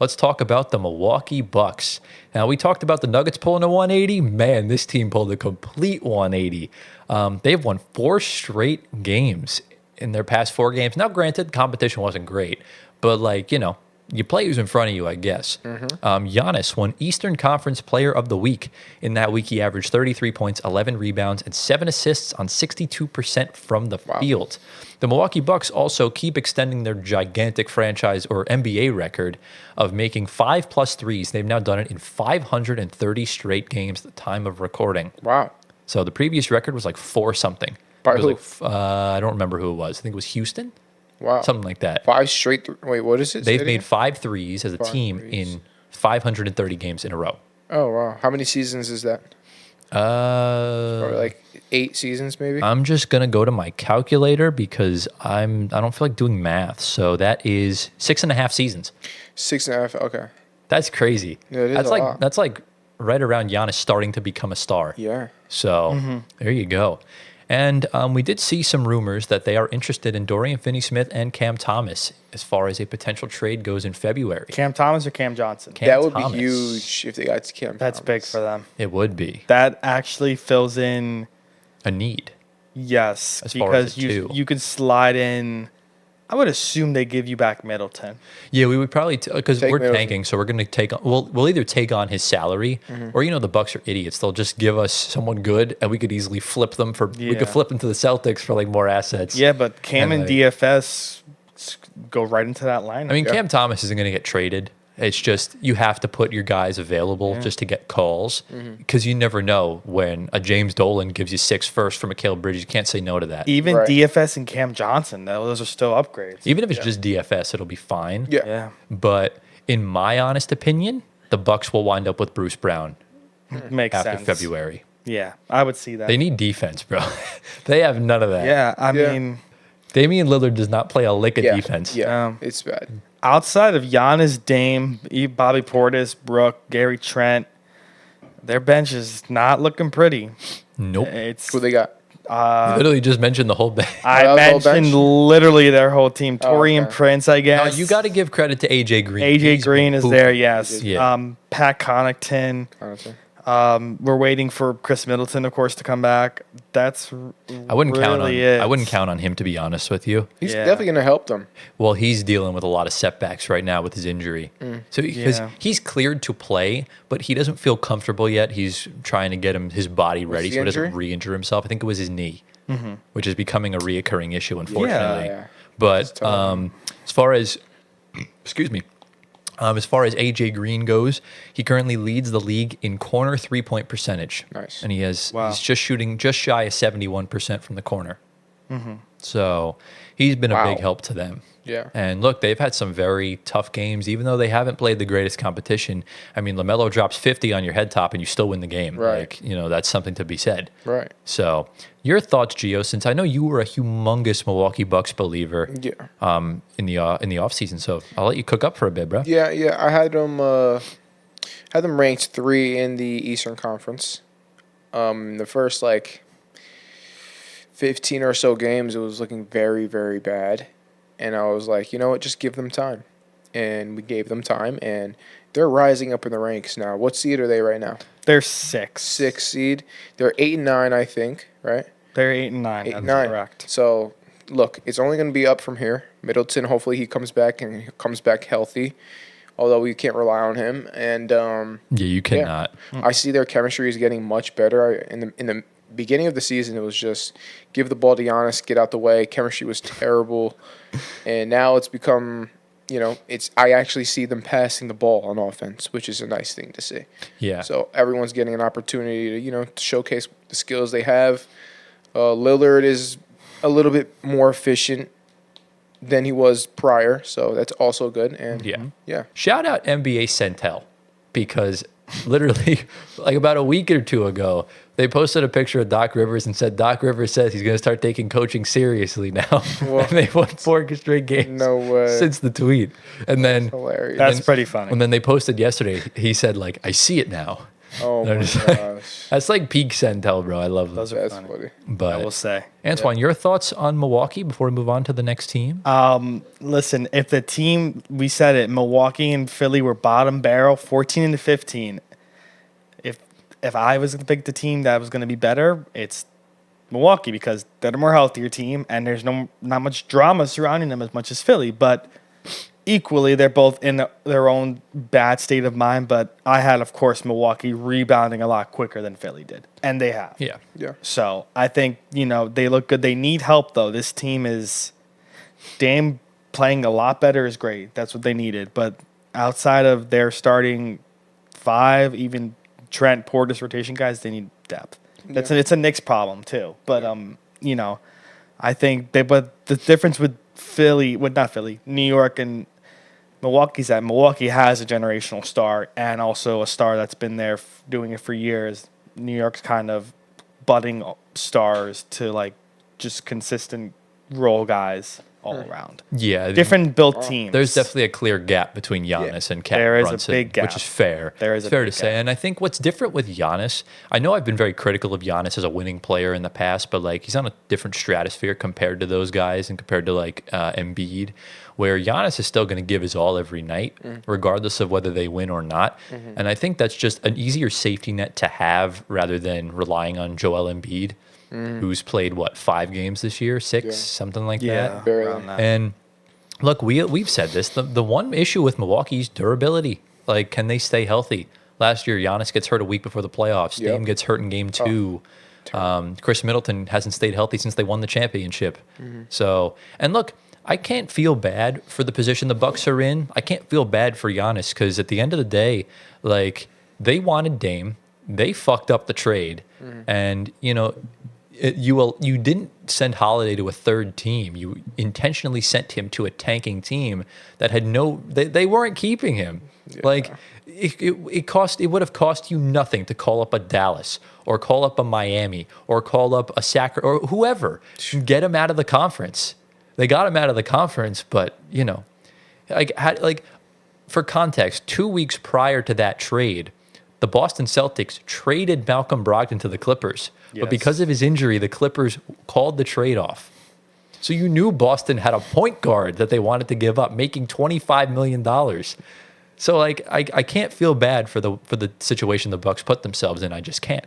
Let's talk about the Milwaukee Bucks. Now, we talked about the Nuggets pulling a 180. Man, this team pulled a complete 180. They've won 4 straight games in their past 4 games. Now, granted, competition wasn't great, but you play who's in front of you, I guess. Giannis won Eastern Conference Player of the Week. In that week, he averaged 33 points, 11 rebounds, and 7 assists on 62% from the field. The Milwaukee Bucks also keep extending their gigantic franchise or NBA record of making 5+ threes. They've now done it in 530 straight games at the time of recording. Wow. So the previous record was like 4-something. By who? I don't remember who it was. I think it was Houston. Wow. Something like that. 5 straight. Wait, what is it? They've made 5 threes as a team in 530 games in a row. Oh, wow. How many seasons is that? Or like 8 seasons, maybe? I'm just going to go to my calculator because I don't feel like doing math. So that is 6.5 seasons. 6.5, okay. That's crazy. Yeah, it is a lot. That's like right around Giannis starting to become a star. Yeah. So there you go. And we did see some rumors that they are interested in Dorian Finney-Smith and Cam Thomas as far as a potential trade goes in February. Cam Thomas or Cam Johnson? That would be huge if they got to Cam That's Thomas. big for them. It would be. That actually fills in. A need. Yes, As far as because the 2. you could slide in. I would assume they give you back Middleton. Yeah, we would probably because we're Middleton. tanking, so we're going to take on. We'll either take on his salary, or the Bucks are idiots. They'll just give us someone good, and we could easily flip them for. We could flip them to the Celtics for like more assets. Yeah, but Cam and DFS go right into that lineup. I mean, Cam Thomas isn't going to get traded. It's just you have to put your guys available just to get calls because you never know when a James Dolan gives you 6 firsts from Mikal Bridges. You can't say no to that. even Right. DFS and Cam Johnson, those are still upgrades. Even if it's just DFS, it'll be fine. Yeah. Yeah, But in my honest opinion, the Bucks will wind up with Bruce Brown makes after sense. February. Yeah, I would see that. They need defense, bro. They have none of that. Yeah, I Yeah. mean, Damian Lillard does not play a lick of defense. Yeah, it's bad. outside of Giannis, Dame, Bobby Portis, Brooke, Gary Trent, their bench is not looking pretty. Nope. It's Who they got? You literally just mentioned the whole bench. I the whole bench? mentioned literally their whole team. Torian okay. Prince, I Now, guess. you got to give credit to AJ Green. AJ He's Green been is hooping. there, yes. Yeah. Pat Connaughton. Honestly. We're waiting for Chris Middleton, of course, to come back. That's I wouldn't count on. really it. I wouldn't count on him, to be honest with you. He's Yeah. definitely going to help them. Well, he's dealing with a lot of setbacks right now with his injury. So because Yeah. he's cleared to play, but he doesn't feel comfortable yet. He's trying to get his body ready the so he doesn't injury? re-injure himself. I think it was his knee, which is becoming a reoccurring issue, unfortunately. Yeah. But tough. as far as excuse me. As far as AJ Green goes, he currently leads the league in corner 3-point percentage. Nice. And he's just shooting just shy of 71% from the corner. So he's been a Wow. big help to them. Yeah. And look, they've had some very tough games, even though they haven't played the greatest competition. I mean, LaMelo drops 50 on your head top and you still win the game. Right. Like, that's something to be said. Right. So your thoughts, Gio, since I know you were a humongous Milwaukee Bucks believer Yeah. in the offseason. So I'll let you cook up for a bit, bro. Yeah. I had them ranked 3 in the Eastern Conference. The first 15 or so games, it was looking very, very bad. And I was like, you know what, just give them time. And we gave them time, and they're rising up in the ranks now. What seed are they right now? They're 6. 6 seed. They're 8 and 9, I think, right? They're 8 and 9. 8 That's and 9. correct. So, look, it's only going to be up from here. Middleton, hopefully he comes back and he comes back healthy, although we can't rely on him. And Yeah, you cannot. I see their chemistry is getting much better. In the beginning of the season, it was just give the ball to Giannis, get out the way. Chemistry was terrible, and now it's become, I actually see them passing the ball on offense, which is a nice thing to see. Yeah. So everyone's getting an opportunity to, to showcase the skills they have. Lillard is a little bit more efficient than he was prior, so that's also good. And yeah. Shout out NBA Centel because literally like about a week or 2 ago, they posted a picture of Doc Rivers and said Doc Rivers says he's going to start taking coaching seriously now. And they won 4 straight games No way. since the tweet. And then Hilarious. That's pretty funny. And then they posted yesterday, he said, I see it now. Oh my just- gosh. That's like peak Sentel, bro. I love Those those. are That's funny. funny. I But will say. Antoine, your thoughts on Milwaukee before we move on to the next team? Listen, if the team, we said it, Milwaukee and Philly were bottom barrel, 14-15. If I was going to pick the team that was going to be better, it's Milwaukee because they're the more healthier team and there's not much drama surrounding them as much as Philly. But equally, they're both in their own bad state of mind. But I had, of course, Milwaukee rebounding a lot quicker than Philly did, and they have. Yeah. Yeah. So I think, they look good. They need help, though. This team is Dame playing a lot better is great. That's what they needed. But outside of their starting five, even Trent, Portis, rotation guys, they need depth. It's a Knicks problem, too. But, I think but the difference with New York and Milwaukee's that Milwaukee has a generational star and also a star that's been there doing it for years. New York's kind of budding stars to like just consistent role guys all around. Yeah. Different built teams. There's definitely a clear gap between Giannis and Cat There is a Brunson, big gap. which is fair. There is It's a fair big to say. gap. And I think what's different with Giannis, I know I've been very critical of Giannis as a winning player in the past, but like he's on a different stratosphere compared to those guys and compared to like Embiid, where Giannis is still going to give his all every night, regardless of whether they win or not. And I think that's just an easier safety net to have rather than relying on Joel Embiid, who's played, 5 games this year, 6, Yeah. something like Yeah, that. Barely. around that. And look, we've said this. The one issue with Milwaukee's durability. Like, can they stay healthy? Last year, Giannis gets hurt a week before the playoffs. Yep. Dame gets hurt in game 2. Chris Middleton hasn't stayed healthy since they won the championship. So, and look, I can't feel bad for the position the Bucks are in. I can't feel bad for Giannis because at the end of the day, like, they wanted Dame. They fucked up the trade. And, you didn't send Holiday to a third team. You intentionally sent him to a tanking team that had they weren't keeping him. Yeah. Like it would have cost you nothing to call up a Dallas or call up a Miami or call up a or whoever, get him out of the conference. They got him out of the conference, but for context, 2 weeks prior to that trade, the Boston Celtics traded Malcolm Brogdon to the Clippers. But Yes. because of his injury, the Clippers called the trade off. So you knew Boston had a point guard that they wanted to give up, making $25 million. So I can't feel bad for the situation the Bucks put themselves in. I just can't.